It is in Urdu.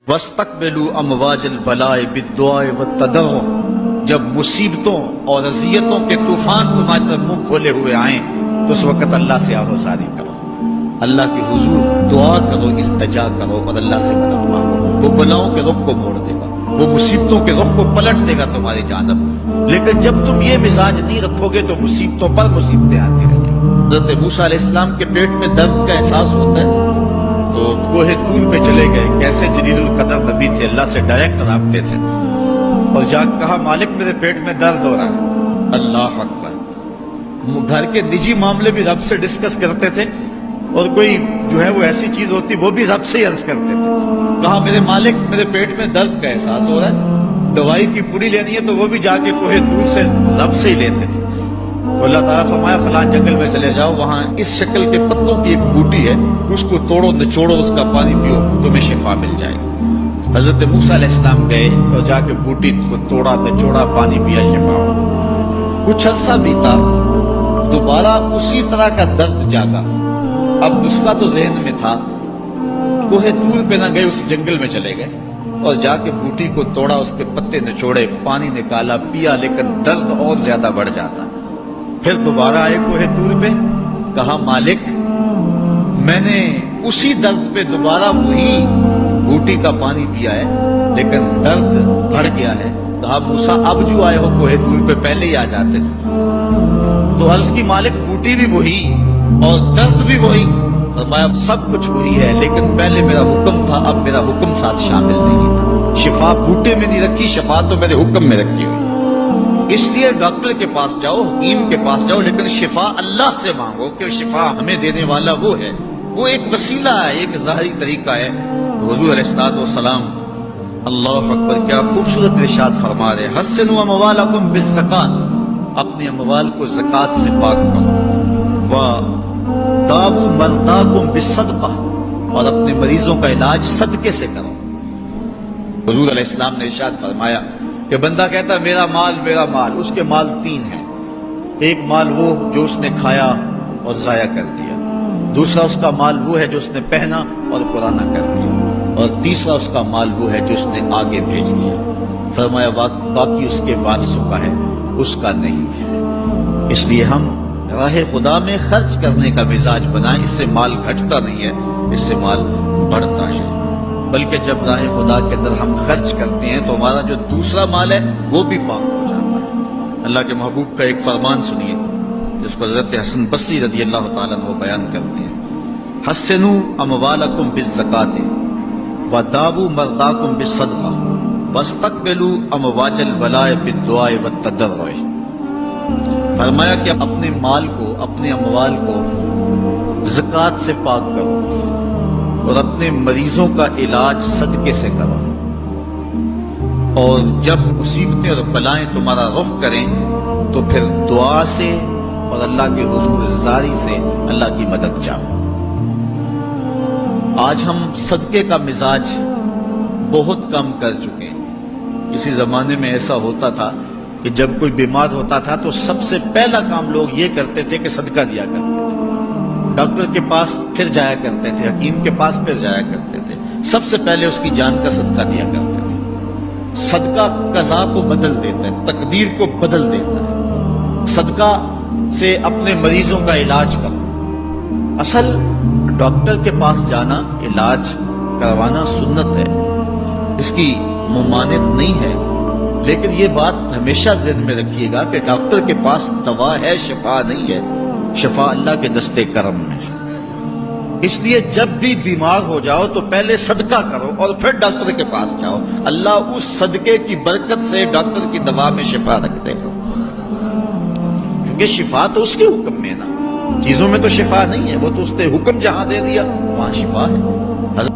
وَاسْتَقْبِلُوا أَمْوَاجَ الْبَلَاءِ بِالدُّعَاءِ وَالتَّضَرُّعِ جب مصیبتوں اور اذیتوں کے طوفان تمہاری طرف منہ کھولے ہوئے آئیں تو اس وقت اللہ سے آہوزاری کرو، اللہ کے حضور دعا کرو، التجا کرو اور اللہ سے مدد مانگو۔ وہ بلاؤں کے رخ کو موڑ دے گا، وہ مصیبتوں کے رخ کو پلٹ دے گا تمہاری جانب۔ لیکن جب تم یہ مزاج نہیں رکھو گے تو مصیبتوں پر مصیبتیں آتی رہیں گی۔ حضرت موسیٰ علیہ السلام کے پیٹ میں درد کا احساس ہوتا ہے تو کوہ طور پہ چلے گئے، کیسے جلیل القدر نبی تھے، اللہ سے ڈائریکٹ رابطے تھے، اور جا کے کہا مالک میرے پیٹ میں درد ہو رہا ہے۔ اللہ اکبر۔ گھر کے نجی معاملے بھی رب سے ڈسکس کرتے تھے، اور کوئی جو ہے وہ ایسی چیز ہوتی وہ بھی رب سے ہی عرض کرتے تھے۔ کہا میرے مالک میرے پیٹ میں درد کا احساس ہو رہا ہے، دوائی کی پوری لینی ہے، تو وہ بھی جا کے کوہ طور سے رب سے ہی لیتے تھے۔ تو اللہ تعالیٰ فرمایا فلاں جنگل میں چلے جاؤ، وہاں اس شکل کے پتوں کی ایک بوٹی ہے، اس کو توڑو نچوڑو، اس کا پانی پیو، تمہیں شفا مل جائے گی۔ حضرت موسیٰ علیہ السلام گئے اور جا کے بوٹی کو توڑا نچوڑا، پانی پیا، شفا ہو۔ کچھ عرصہ بیتا، دوبارہ اسی طرح کا درد جاگا۔ اب نسخہ تو ذہن میں تھا، کوہ طور پہ نہ گئے، اس جنگل میں چلے گئے اور جا کے بوٹی کو توڑا، اس کے پتے نچوڑے، پانی نکالا، پیا، لیکن درد اور زیادہ بڑھ جاتا۔ پھر دوبارہ آئے کوہ طور پہ، کہا مالک میں نے اسی درد پہ دوبارہ وہی بوٹی کا پانی پیا ہے، لیکن درد بڑھ گیا ہے۔ کہا موسیٰ اب جو آئے ہو کوہ طور پہ پہلے ہی آ جاتے۔ تو عرض کی مالک بوٹی بھی وہی اور درد بھی وہی۔ فرمایا سب کچھ وہی ہے، لیکن پہلے میرا حکم تھا، اب میرا حکم ساتھ شامل نہیں تھا۔ شفا بوٹے میں نہیں رکھی، شفا تو میرے حکم میں رکھی ہوئی۔ اس لیے ڈاکٹر کے پاس جاؤ، حکیم کے پاس جاؤ، لیکن شفا اللہ سے مانگو، کہ شفا ہمیں دینے والا وہ ہے۔ وہ ایک وسیلہ ہے، ایک ظاہری طریقہ ہے۔ حضور علیہ الصلوۃ والسلام اللہ اکبر کیا خوبصورت ارشاد فرما رہے، حسنوا اموالکم بالزکات، اپنے اموال کو زکات سے پاک کرو، وداووا مرضاکم بالصدقہ، اور اپنے مریضوں کا علاج صدقے سے کرو۔ حضور علیہ السلام نے ارشاد فرمایا کہ بندہ کہتا ہے میرا مال، اس کے مال تین ہیں۔ ایک مال وہ جو اس نے کھایا اور ضائع کر دیا، دوسرا اس کا مال وہ ہے جو اس نے پہنا اور پرانا کر دیا، اور تیسرا اس کا مال وہ ہے جو اس نے آگے بھیج دیا۔ فرمایا باقی اس کے وارثوں کا ہے، اس کا نہیں ہے۔ اس لیے ہم راہ خدا میں خرچ کرنے کا مزاج بنائیں، اس سے مال گھٹتا نہیں ہے، اس سے مال بڑھتا ہے۔ بلکہ جب راہ خدا کے اندر ہم خرچ کرتے ہیں تو ہمارا جو دوسرا مال ہے وہ بھی پاک ہو جاتا ہے۔ اللہ کے محبوب کا ایک فرمان سنیے جس کو حضرت حسن بصری رضی اللہ تعالیٰ عنہ بیان کرتے ہیں، حسنوا اموالکم بالزکات وداووا مرضاکم بالصدقہ واستقبلوا امواج البلاء بالدعاء والتضرع۔ فرمایا کہ اپنے مال کو، اپنے اموال کو زکات سے پاک کرو، اور اپنے مریضوں کا علاج صدقے سے کرو، اور جب مصیبتیں اور بلائیں تمہارا رخ کریں تو پھر دعا سے اور اللہ کے حضور زاری سے اللہ کی مدد چاہو۔ آج ہم صدقے کا مزاج بہت کم کر چکے ہیں۔ کسی زمانے میں ایسا ہوتا تھا کہ جب کوئی بیمار ہوتا تھا تو سب سے پہلا کام لوگ یہ کرتے تھے کہ صدقہ دیا کرتے تھے، ڈاکٹر کے پاس پھر جایا کرتے تھے، حکیم کے پاس پھر جایا کرتے تھے، سب سے پہلے اس کی جان کا صدقہ دیا کرتے تھے۔ صدقہ قضا کو بدل دیتا ہے، تقدیر کو بدل دیتا ہے۔ صدقہ سے اپنے مریضوں کا علاج کرو۔ اصل ڈاکٹر کے پاس جانا، علاج کروانا سنت ہے، اس کی ممانعت نہیں ہے، لیکن یہ بات ہمیشہ ذہن میں رکھیے گا کہ ڈاکٹر کے پاس دوا ہے، شفا نہیں ہے، شفا اللہ کے دستے کرم میں ہے۔ اس لیے جب بھی بیمار ہو جاؤ تو پہلے صدقہ کرو اور پھر ڈاکٹر کے پاس جاؤ، اللہ اس صدقے کی برکت سے ڈاکٹر کی دوا میں شفا رکھ دے گا، کیونکہ شفا تو اس کے حکم میں نا، چیزوں میں تو شفا نہیں ہے، وہ تو اس نے حکم جہاں دے دیا وہاں شفا ہے۔